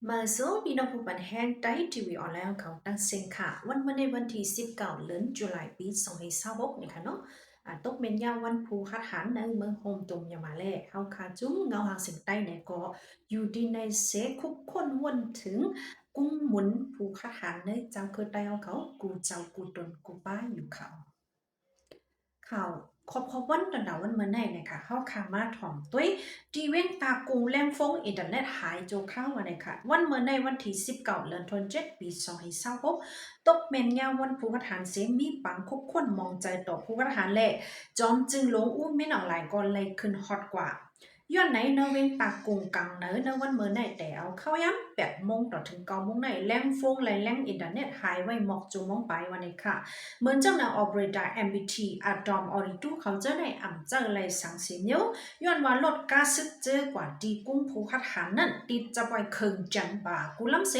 มาสู้พี่น้องผู้บันแห้งใต้ทีวีออนไลน์ของเขาตั้งเซ็งค่ะวันในวันที่19เดือนตุลาคมปี2026นี่ค่ะเนาะตกเมนยาววันภูคัดหันในเมืองโฮมตุมยามาเล่เฮาคาจุ้มเงาหางเสียงใต้ในก็อยู่ดีในเสคุกคนวนถึงกุ้งหมุนภูคัดหันในเจ้าคือใต้เอาเขากูเจ้ากูตนกูป้าอยู่เขา ข่าวครบวันตอนดาวันเมื่อไหร่นะคะเข้าคามาถ่อมตุ้ยดีเว้งตากูแลมฟงอินเทอร์เน็ตหายโจเข้าวันไหนค่ะวันเมื่อไหร่วันที่19เดือนธันวาคมปี2026ตกเมนยาวันผู้กระฐานเสียมีปังคุกคนมองใจต่อผู้กระฐานแหละจอมจึงลงอู้ไม่หนังหลายก่อนเลยขึ้นฮอตกว่าย้อนไหนเนเว้งตากุงกังเนวันเมื่อไหร่แต่เอาเข้าย้ำ8 โมงต่อถึง9 โมงไหนแลมฟงไหลแลมอินเทอร์เน็ตหายไว้หมอกจูมองไปวันนี้ค่ะ เหมือนเจ้าหน้า operator MBT อะดอมออริตูเขาเจอในอ่ำเจอเลยสังเสียยวย้อนว่าลดกาซึเจอกว่าดีกุ้งผู้คัดหารนั่นติดจะไปเคิงจันป่ากูล้ำเส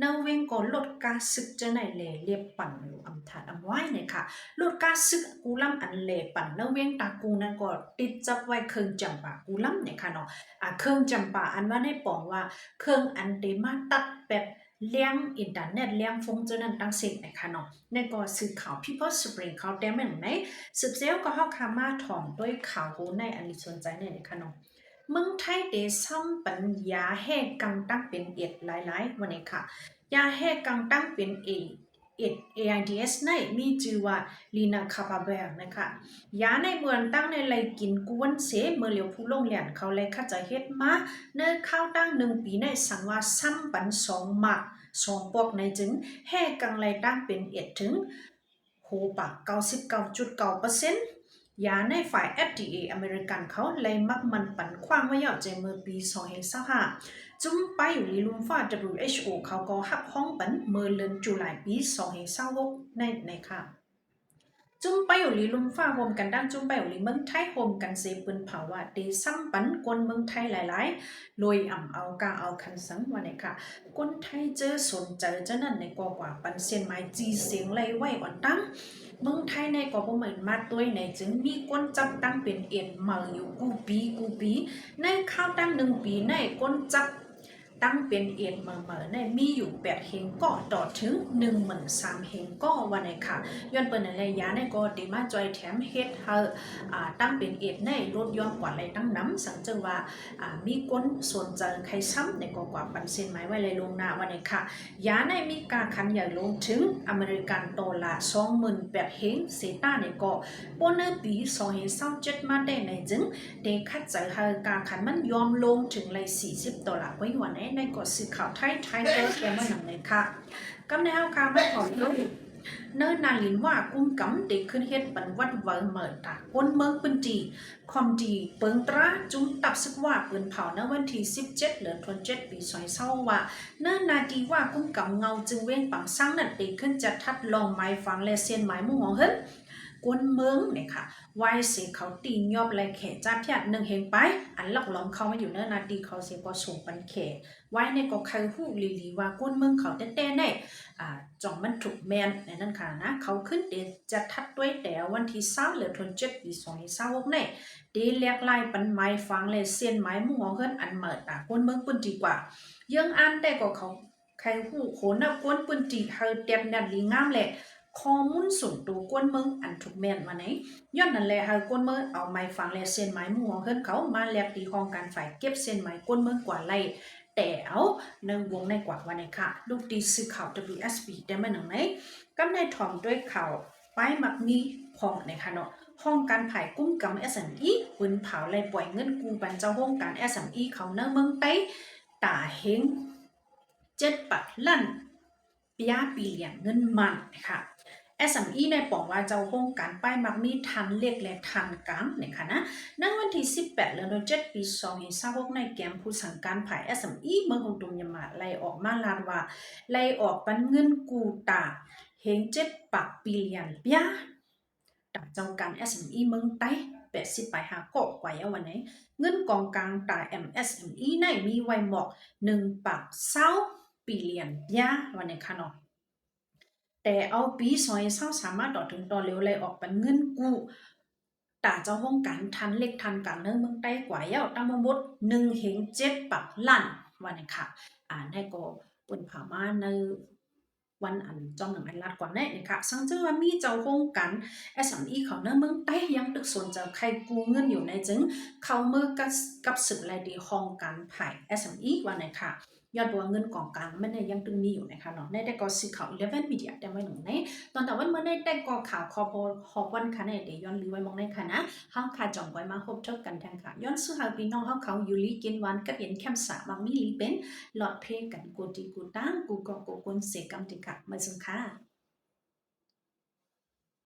นเวงก่อนลดกาซึเจอในเล่เรียบปั่นอยู่อ่ำถัดอ่ำไว้เนี่ยค่ะลดกาซึกูล้ำอันเล่ปั่นนเวงตากูนั่นก็ติดจะไปเคิงจันป่ากูล้ำเนี่ยค่ะเนาะเคิงจันป่าอันว่าในปองว่าเคิงอันเดมาตัดเป็ดเลี้ยงอินเทอร์เน็ตเลี้ยงฟงเจอนั่นตั้งเสร็จนะคะเนาะ ในก็สื่อข่าว People Spring เขาแต่เหมือนไหนสืบเซลก็เฮาคามาถ่อมด้วยข่าวโหในอันนี้สนใจในนะคะเนาะเมืองไทยเดซ้ำปัญญาแห่กังตั้งเป็นเอ็ดหลายๆวันนี้ค่ะยาแห่กังตั้งเป็นเอ็ด AIDS ในมีชื่อว่าลีนาคาปาเบลนะคะยาในเมืองตั้งในไลกินกวนเสเมื่อเหลียวผู้ลงเหรียญเขาเลยเข้าใจเฮ็ดมาเนื้อข้าวตั้ง1 ปีในสังว่าซ้ำปัน2 หมัก2 ปอกในจึงแห่กังไรตั้งเป็นเอ็ดถึงโหปาก99.9%ยาในฝ่าย FDA อเมริกันเขาเลยมักมันปันคว้างไว้ยาวใจเมื่อปี2025จุ้มไปอยู่ลีลุมฟ้า WHO เขาก็หับห้องปันเมื่อเดือนตุลาปี2026ในค่ะ จุ่มไปอยู่ลีลุมฟ้าโฮมกันด้านจุ่มไปอยู่ลีเมืองไทยโฮมกันเซปืนเผาว่าเดซ้ำปันกวนเมืองไทยหลายๆลอยอ่ำเอากาเอาคันสังวันไหนค่ะคนไทยเจอสนใจเจ้านั่นในกว่าปันเซียนไม้จีเสียงไล่ไว้อ่อนตั้งเมืองไทยในกว่าบ่เหมือนมาตัวในจึงมีคนจับตั้งเป็นเอ็นมาอยู่กูปีในข้าวตั้ง1 ปีในคนจับตั้งเป็นเอ็นมาในมีอยู่8 เฮงก็ต่อถึง13,000 เฮงก็วันไหนค่ะ ย้อนเปิ้นอะไรยาในก็ดีมาจอยแถมเฮ็ดเฮาตั้งเป็นเอ็ดในรถย้อนกว่าอะไรตั้งน้ำสังเจอว่ามีคนสนใจใครซ้ำในก็กว่าปันเส้นไม้ไว้เลยลงหน้าวันนี้ค่ะยาในมีการคันใหญ่ลงถึงอเมริกันดอลลาร์28,000 เฮงเซต้าในก็ปนปี2027มาได้ในจึงได้คัดใจเฮากาคันมันยอมลงถึงเลย$40ไว้วันในก็สื่อข่าวไทยเตอร์แกมาหนังเลยค่ะกำในเฮาค่ะมาขอลง เนิ่นนาลินว่ากุ้งกำเด็กขึ้นเฮ็ดปันวัดเวิร์เหมิดตาคนเมืองปืนจีคอมดีเปิงตราจุ้มตับซึกว่าปืนเผาในวันที่17เดือนธันวาคมปี2020ว่าเนิ่นนาดีว่ากุ้งกำเงาจึงเว้งปังสร้างนั่นเด็กขึ้นจะทัดลองไม้ฟังและเสียนไม้มุ่งหองเฮิรนกวนเมืองเนี่ยค่ะวายเสียเขาตีนยอบไรแขจ้าพิยด1 เฮงไปอันหลอกล้อมเขามาอยู่เนิ่นนาดีเขาเสียก็ส่งปันแขไว้ในก็ใครฮู้ลีว่ากวนเมืองเขาแต้ๆแน่จ่องมันถูกแมนในนั้นค่ะนะเขาขึ้นเดจะทัดด้วยแต่วันที่20เหลือธันวาคมปี2026เนี่ยเดเรียกไล่ปันไม้ฟังเลยเส้นไม้มุ่งหัวเฮิรนอันเหมิดคนเมืองปืนดีกว่ายังอ่านได้ก็เขาใครฮู้โขนับกวนปืนดีเฮาเต็มนัดลีงามแหละข้อมูลส่วนตัวกวนเมืองอันถูกแมนมาไหนย้อนนั่นแหละเฮากวนเมืองเอาไม้ฟังเลยเส้นไม้มุ่งหัวเฮิรนเขามาแลกตีห้องการฝ่ายเก็บเส้นไม้กวนเมืองกว่าไล่แต่เอาในวงในกว่าวันในค่ะลูกดีสื่อข่าว WSB ได้มาหนังไหนกำในถ่อมด้วยข่าวป้ายมักมีห้องในค่ะเนาะห้องการผ่ายกุ้งกำ SME ปืนเผาเลยปล่อยเงินกูบันเจ้าห้องการ SME เขาเนื้อเมืองไต้ตาเฮง7 บาทลั่นปีเหรียญเงินมันค่ะ SME ในปองว่าเจ้าห้องการป้ายมักมีทันเล็กและทันกลางเนี่ยค่ะนะในวันที่18เดือนธันวาคมปี2026ในแกมผู้สั่งการผ่าย SME เมืองของตุมยามาไล่ออกมาลาดว่าไล่ออกปันเงินกูตาเฮง7 บาทปีเหรียญเปียตาเจ้าการ SME เมืองไต้80ไปหาเกาะกว่าวันไหนเงินกองกลางตา MSME ในมีไว้หมอก1 บาท 20 ปีเหรียญเปียวันไหนค่ะเนาะแต่เอาปี2020สามารถต่อถึงต่อเร็วเลยออกเป็นเงินกู้ตาเจ้าห้องการทันเล็กทันกลางเนื้อเมืองใต้กว่าเย้าตั้งมาหมด1 เฮง7 ปากลั่น วันนี้ค่ะในก็ปุ่นผามาในวันอันจอมหนังอันลัดกว่าแน่นะคะสังเจอว่ามีเจ้าโครงการ SME เขาเนื้อเมืองใต้ยังตึกสนใจใครกู้เงินอยู่ในจึงเขาเมื่อกับสืบรายดีห้องการผ่าย SME วันนี้ค่ะยอดบัวเงินกองกลางไม่ได้ยังตึงมีอยู่นะคะเนาะในแต่ก็สิเขา11 media แต่ไม่หนุ่มในตอนแต่วันเมื่อในแต่ก็ข่าวคอพอหอบวันค่ะในเดี๋ยวย้อนลือไว้มองในค่ะนะ เฮาค่ะจ่องไว้มาพบเจอกันทางค่ะย้อนสู้หาพี่น้องเฮาเขาอยู่ลีกินวันกับเห็นแคมสาบางมีลีเป็นหลอดเพลงกันกูตีกูตั้งกูก็กูกุนเสกำติกะมาสุค่ะ